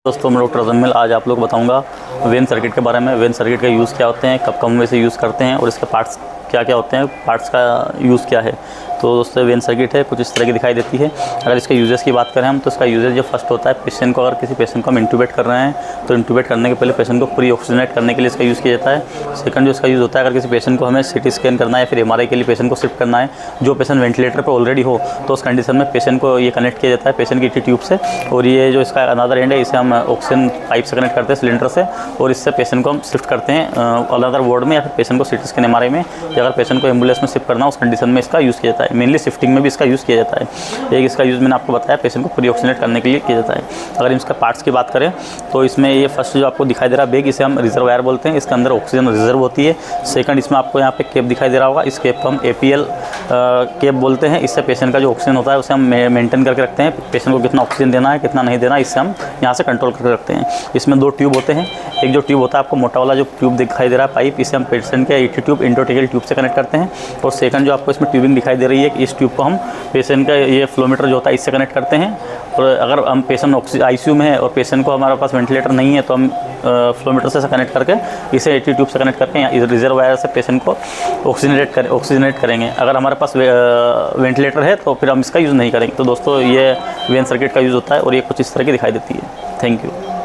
दोस्तों मैं डॉक्टर जम्मिल आज आप लोग बताऊंगा वेन सर्किट के बारे में। वेन सर्किट का यूज़ क्या होते हैं, कब कब में से यूज़ करते हैं और इसके पार्ट्स क्या क्या होते हैं, पार्ट्स का यूज़ क्या है। तो दोस्तों वेन सर्किट है कुछ इस तरह की दिखाई देती है। अगर इसके यूजेस की बात करें हम तो इसका यूजेस जो फर्स्ट होता है पेशेंट को, अगर किसी पेशेंट को हम इंट्यूबेट कर रहे हैं तो इंट्यूबेट करने के पहले पेशेंट को प्री ऑक्सीजनेट करने के लिए इसका यूज़ किया जाता है। सेकंड जो इसका यूज़ होता है अगर किसी पेशेंट को हमें सिटी स्कैन करना है फिर एमआरआई के लिए पेशेंट को शिफ्ट करना है, जो पेशेंट वेंटिलेटर पर ऑलरेडी हो तो उस कंडीशन में पेशेंट को ये कनेक्ट किया जाता है पेशेंट की ट्यूब से। और ये जो इसका अनदर एंड है इसे हम ऑक्सीजन पाइप से कनेक्ट करते हैं सिलेंडर से और इससे पेशेंट को हम शिफ्ट करते हैं अनदर वार्ड में या फिर पेशेंट को सिटी स्कैन एमआरआई में, या अगर पेशेंट को एम्बुलेंस में शिफ्ट करना उस कंडीशन में इसका यूज़ किया जाता है। मेनली शिफ्टिंग में भी इसका यूज़ किया जाता है। एक इसका यूज़ मैंने आपको बताया पेशेंट को प्री ऑक्सीजनेट करने के लिए किया जाता है। अगर इसका पार्ट्स की बात करें तो इसमें ये फर्स्ट जो आपको दिखाई दे रहा है बैग, इसे हम रिजर्वायर बोलते हैं। इसके अंदर ऑक्सीजन रिजर्व होती है। सेकंड इसमें आपको यहाँ पे कैप दिखाई दे रहा होगा, इस कैप को हम APL कैप बोलते हैं। इससे पेशेंट का जो ऑक्सीजन होता है उसे हम मेंटेन करके रखते हैं। पेशेंट को कितना ऑक्सीजन देना है कितना नहीं देना इससे हम यहाँ से कंट्रोल करके रखते हैं। इसमें दो ट्यूब होते हैं। एक जो ट्यूब होता है आपको मोटा वाला जो ट्यूब दिखाई दे रहा है पाइप, इसे हम पेशेंट के AT ट्यूब इंट्राट्रेकियल ट्यूब से कनेक्ट करते हैं। और सेकंड जो आपको इसमें ट्यूबिंग दिखाई दे रही है इस ट्यूब को हम पेशेंट का ये फ्लोमीटर जो होता है इससे कनेक्ट करते हैं। और अगर हम पेशेंट ICU में है और पेशेंट को हमारे पास वेंटिलेटर नहीं है तो हम फ्लोमीटर से कनेक्ट करके इसे AT ट्यूब से कनेक्ट करके रिजर्वायर से पेशेंट को ऑक्सीजनेट करेंगे। अगर हमारे पास वेंटिलेटर है तो फिर हम इसका यूज़ नहीं करेंगे। तो दोस्तों ये वेन सर्किट का यूज़ होता है और ये कुछ इस तरह की दिखाई देती है। Thank you.